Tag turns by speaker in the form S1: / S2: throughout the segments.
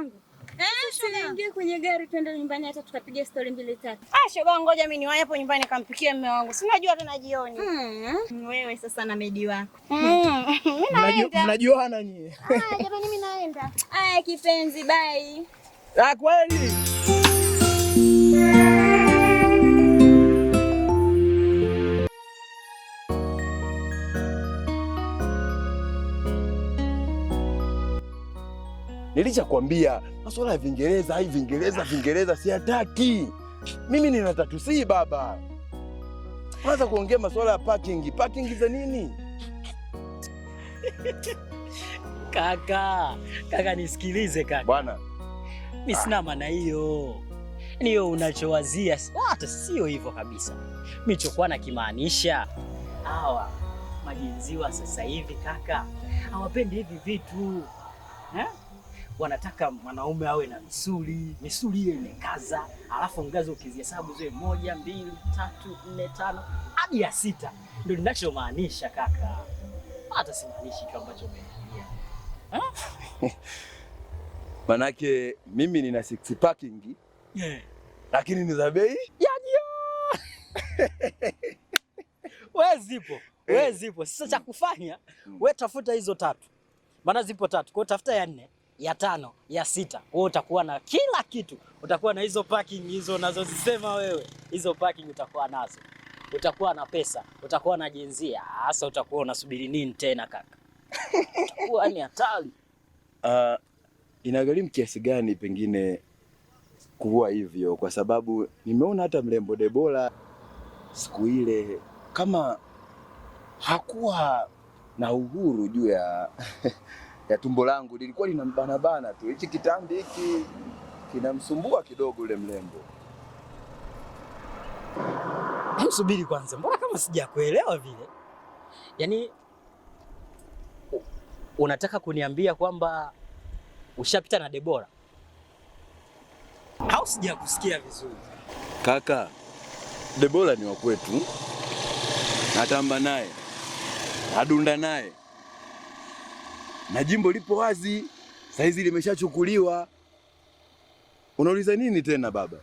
S1: yangu. Tunaingia kwenye gari twende nyumbani hata tukapiga story 2-3.
S2: Shoga ngoja mimi niwahi hapo nyumbani kampikie mume wangu. Si unajua tena jioni.
S1: Wewe sasa na medi wako.
S2: Mimi naenda.
S3: Mnajuana nyie.
S2: Jamani mimi naenda.
S1: Aya kipenzi, bye.
S3: Kweli. Nilichakwambia masuala ya Vingereza siataki. Mimi nina tatu si baba. Kwanza kuongea masuala ya parking za nini?
S4: Kaka nisikilize kaka.
S3: Bwana,
S4: mimi sina maana hiyo. Niyo unachowazia hata sio hivyo kabisa. Mimi chokuwa na kimaanisha hawa majinziwa sasa hivi kaka hawapendi hivi vitu. Wanataka mwanaume awe na misuli ile imekaza, alafu ngazi ukizihesabu ziwe 1, 2, 3, 4, 5 hadi ya 6. Ndio ninachomaanisha kaka. Hata simaanishi kitu ambacho umefikiria.
S3: Manake mimi nina 6 parking. Lakini ni za bei ya juu.
S4: Wewe zipo. Sasa cha kufanya, wewe tafuta hizo 3. Maana zipo 3. Kwa hiyo tafuta ya 4. Ya 5, ya 6. Wewe utakuwa na kila kitu. Utakuwa na hizo parking hizo unazozisema wewe. Hizo parking utakuwa nazo. Utakuwa na pesa, utakuwa na jinsia. Sasa utakuwa unasubiri nini tena kaka? Utakuwa ni hatari.
S3: Inagharimu kiasi gani pengine kuwa hivyo? Kwa sababu nimeona hata mrembo Debora siku ile kama hakuwa na uhuru juu ya ya tumbo langu, lilikuwa linambana tu. Hichi kitambi hiki kinamsumbua kidogo ule mrembo.
S4: Subiri kwanza, mbona kama sijakuelewa vile? Yaani unataka kuniambia kwamba ushapita na Debora? Au sijakusikia vizuri?
S3: Kaka, Debora ni wa kwetu. Natamba naye, nadunda naye. Na jimbo lipo wazi, saizi limeshachukuliwa. Unauliza nini tena baba?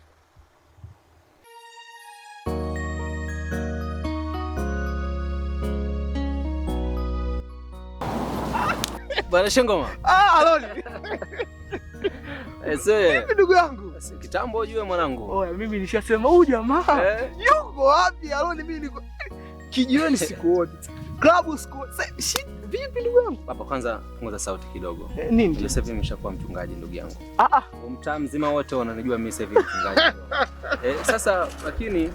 S5: Bwana Shengoma.
S3: Aloni.
S5: Ese.
S3: Ndugu yangu.
S5: Kitambo ujue mwanangu.
S3: Oya mimi nishasema huyu jamaa. Yuko wapi Aloni? Mimi niko kijiweni sikuoni. Klabu sikuoni. Vipi ndugu yangu?
S5: Baba kwanza punguza sauti kidogo.
S3: Nini?
S5: Mimi sasa hivi nimeshakuwa mchungaji ndugu yangu. Mtaa mzima wote wananijua mimi sasa hivi mchungaji. Sasa lakini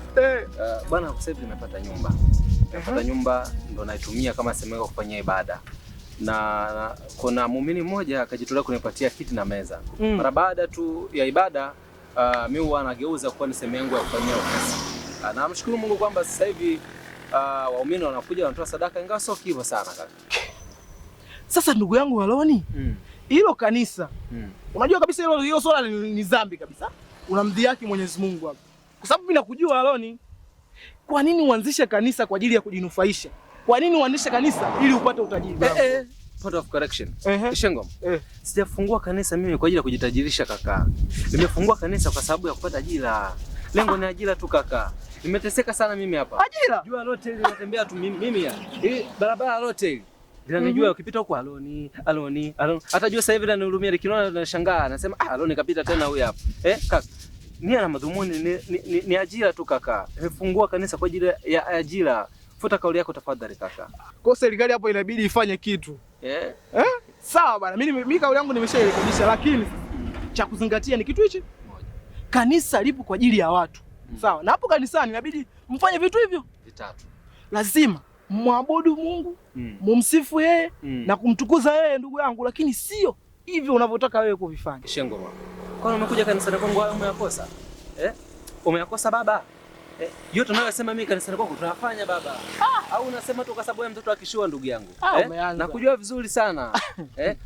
S5: bwana sasa hivi nimepata nyumba. Nimepata nyumba ndo naitumia kama sehemu ya kufanyia ibada. Na kuna muumini mmoja akajitolea kunipatia kiti na meza. Mara baada tu ya ibada mimi huwa nageuza kuwa ni sehemu yangu ya kufanyia ofisi. Na namshukuru Mungu kwamba sasa hivi waumini wanakuja wanatoa sadaka ingawa sio hivyo sana kaka.
S6: Sasa ndugu yangu Aloni, hilo kanisa. Unajua kabisa hilo swala ni dhambi kabisa. Unamdhihaki Mwenyezi Mungu hapo. Kwa sababu mimi nakujua Aloni. Kwa nini uanzishe kanisa kwa ajili ya kujinufaisha? Kwa nini uanzishe kanisa ili upate utajiri?
S5: Point of correction. Shengoma. Sijafungua kanisa mimi kwa ajili ya kujitajirisha kaka. Nimefungua kanisa kwa sababu ya kupata ajira. Lengo ni ajira tu kaka. Nimeteseka sana mimi hapa.
S6: Ajira?
S5: Jua lote ile natembea tu mimi ya. Hii barabara lote ile. Ninajua ukipita huko Aloni. Hata jua sasa hivi ananihurumia nikiona nashangaa nasema Aloni kapita tena huyu hapa. Kaka. Nia na madhumuni ni ajira tu kaka. Nimefungua kanisa kwa ajili ya ajira. Futa kauli yako tafadhali kaka.
S6: Kwa serikali hapo inabidi ifanye kitu. Sawa bwana, mimi kauli yangu nimeshairekebisha, lakini cha kuzingatia ni kitu hichi. Kanisa lipo kwa ajili ya watu. Sawa. Na hapo kanisani inabidi mfanye vitu hivyo
S5: vitatu.
S6: Lazima muabudu Mungu, mumsifu yeye na kumtukuza yeye ndugu yangu, lakini sio hivyo unavyotaka wewe kuvifanya.
S5: Shengoma. Kwani umekuja kanisani kwangu umeyakosa? Umeyakosa baba? Yote unayosema mimi kanisani kwako tunafanya baba. Au unasema tu kwa sababu wewe mtoto akishua ndugu yangu? Nakujua vizuri sana.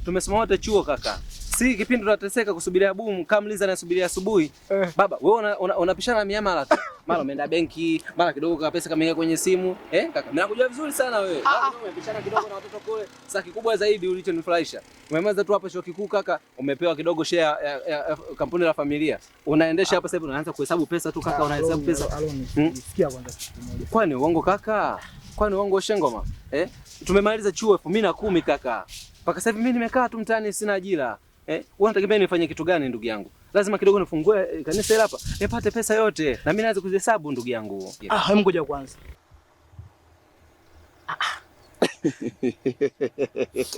S5: Tumesoma wote chuo kaka. Si kipindi tunateseka kusubiria boom kama Liza anasubiria asubuhi. Baba, wewe unapishana miamala tu. Mara umeenda benki, mara kidogo kwa pesa kameingia kwenye simu. Kaka, mimi nakujua vizuri sana wewe. Umepishana kidogo na watoto kule. Sasa kikubwa zaidi ulichonifurahisha. Umemaliza tu hapo chuo kikuu kaka, umepewa kidogo share ya kampuni la familia. Unaendesha hapa sasa hivi unaanza kuhesabu pesa tu kaka, unahesabu pesa.
S6: Sikia kwanza kitu kimoja.
S5: Kwani uongo kaka? Kwani uongo Shengoma? Tumemaliza chuo 2010 kaka. Mpaka sasa hivi mimi nimekaa tu mtaani sina ajira. Wewe unategemea nifanye kitu gani ndugu yangu? Lazima kidogo nifungue kanisa hili hapa, nipate pesa yote na mimi naanza kuzihesabu ndugu yangu.
S6: Hebu ngoja kwanza.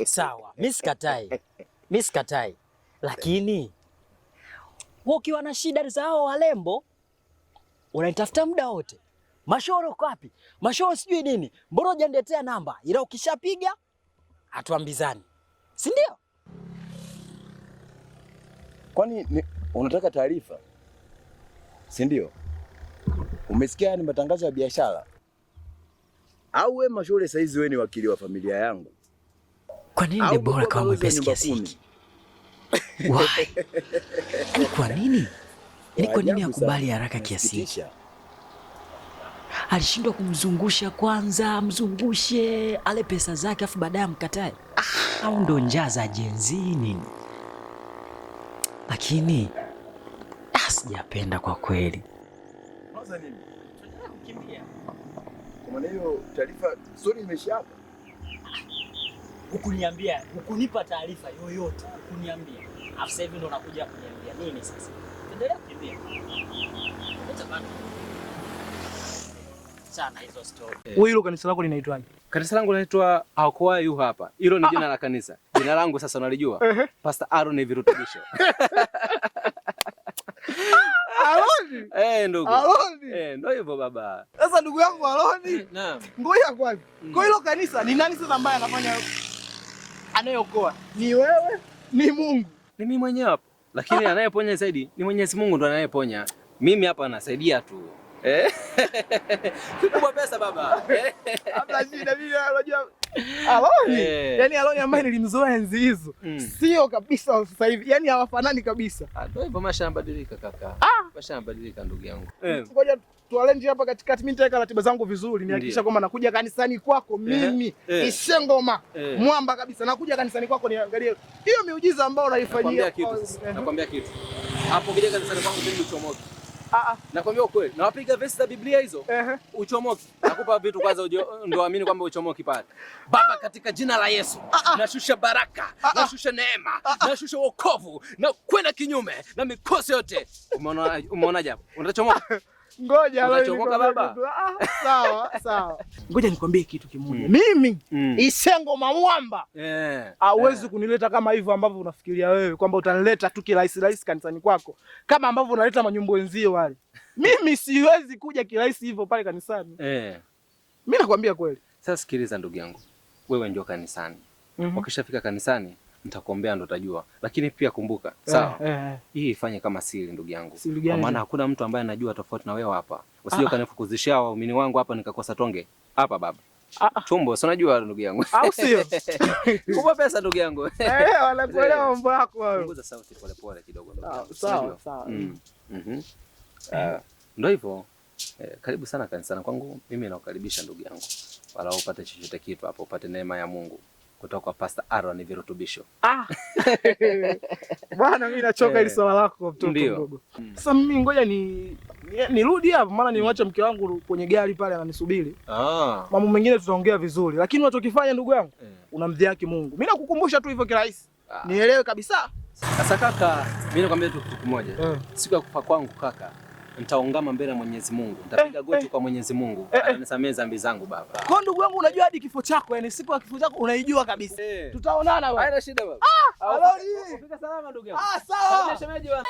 S4: Sawa, mimi sikatai. Lakini wewe ukiwa na shida za hao walembo unanitafuta muda wote. Mashoro uko wapi? Mashoro sijui nini. Mbona hujaniletea namba? Ila ukishapiga hatuambizani. Si ndio?
S3: Kwani unataka taarifa? Si ndio? Umesikia ni matangazo ya biashara? Au wewe Mashore saizi wewe ni wakili wa familia yangu?
S4: Kwa nini ni bora kama mwepesi kiasi hiki? Why? Kwa nini? Kwa nini akubali haraka kiasi hiki? Alishindwa kumzungusha kwanza, amzungushe ale pesa zake afu baadaye amkatae. Au ndo njaa za jenzini? Lakini sijapenda kwa kweli.
S3: Kwanza nini? Tunataka kukimbia. Kwa maana hiyo taarifa story imeisha hapa.
S4: Hukuniambia, hukunipa taarifa yoyote, hukuniambia. Alafu sasa hivi ndo unakuja kuniambia nini sasa? Endelea kukimbia. Sana hizo story.
S6: Wewe hilo kanisa lako linaitwaje?
S5: Kanisa langu linaitwa Haokoa Yu hapa. Hilo ni jina la kanisa. Jina langu sasa unalijua? Pastor Aaron Virutubisho.
S6: Aaron?
S5: Ndugu.
S6: Aaron?
S5: Ndio hivyo baba.
S6: Sasa ndugu yangu Aaron.
S5: Naam.
S6: Ngoja kwanza. Kwa hilo kanisa ni nani sasa ambaye anafanya anayeokoa? Ni wewe? Ni Mungu?
S5: Ni mimi mwenyewe hapo. Lakini anayeponya zaidi ni Mwenyezi Mungu ndo anayeponya. Mimi hapa nasaidia tu. Kikubwa pesa baba.
S6: Hata shida mimi unajua. Aaron. Yaani Aaron ambaye nilimzoea enzi hizo. Sio kabisa sasa hivi. Yaani hawafanani kabisa.
S5: Ndio hivyo maisha yanabadilika kaka. Maisha yanabadilika ndugu yangu.
S6: Ngoja tuarrange hapa katikati, mimi nitaweka ratiba zangu vizuri, nihakikisha kwamba nakuja kanisani kwako mimi Ishengoma mwamba kabisa. Nakuja kanisani kwako niangalie hiyo miujiza ambayo unaifanyia.
S5: Nakwambia kitu. Hapo kija kanisani kwangu mimi uchomoke. Nakwambia ukweli. Na wapiga verse za Biblia hizo. Uchomoke. Nakupa vitu kwanza ndio amini kwamba uchomoke pale. Baba, katika jina la Yesu, nashusha baraka, nashusha neema, nashusha wokovu na kwenda kinyume na mikosi yote. Umeona japo? Unachomoka?
S6: Ngoja
S5: unachomoka baba.
S6: Sawa. Ngoja nikwambie kitu kimoja. Mimi Ishengoma mwamba. Hauwezi kunileta kama hivyo ambavyo unafikiria wewe kwamba utanileta tu kirahisi kanisani kwako. Kama ambavyo unaleta manyumbo wenzio wale. Mimi siwezi kuja kirahisi hivyo pale kanisani. Mimi nakwambia kweli.
S5: Sasa sikiliza ndugu yangu. Wewe njoo kanisani. Ukishafika kanisani nitakuombea ndo utajua. Lakini pia kumbuka, sawa? Hii ifanye kama siri ndugu yangu. Kwa maana hakuna mtu ambaye anajua tofauti na wewe hapa. Usije kanifukuzishia waumini wangu hapa nikakosa tonge. Hapa baba. Tumbo, si unajua ndugu yangu.
S6: Au sio?
S5: Kupa pesa ndugu yangu.
S6: Wanakuelewa mambo yako wewe.
S5: Punguza sauti pole kidogo ndugu yangu.
S6: Sawa.
S5: Ndio hivyo. Karibu sana kanisani kwangu. Mimi nakukaribisha ndugu yangu. Wala upate chochote kitu hapo, upate neema ya Mungu kutoka kwa Pastor Aaron Virutubisho.
S6: Bwana mimi nachoka ile swala lako mtoto mdogo. Sasa mimi ngoja nirudi hapo maana niwacha mke wangu kwenye gari pale ananisubiri. Mambo mengine tutaongea vizuri. Lakini unachokifanya ndugu yangu unamdhihaki Mungu. Mimi nakukumbusha tu hivyo kirahisi. Nielewe kabisa.
S5: Sasa kaka, mimi nakwambia tu kitu kimoja. Siku ya kufa kwangu kaka, nitaungama mbele ya Mwenyezi Mungu. Nitapiga goti kwa Mwenyezi Mungu. Anisamee dhambi zangu baba.
S6: Kwa ndugu yangu unajua hadi kifo chako, yani siku ya kifo chako unaijua kabisa. Tutaonana baba.
S5: Haina shida baba.
S6: Aloni.
S5: Fika salama ndugu yangu.
S6: Sawa.
S5: Shemeji wangu.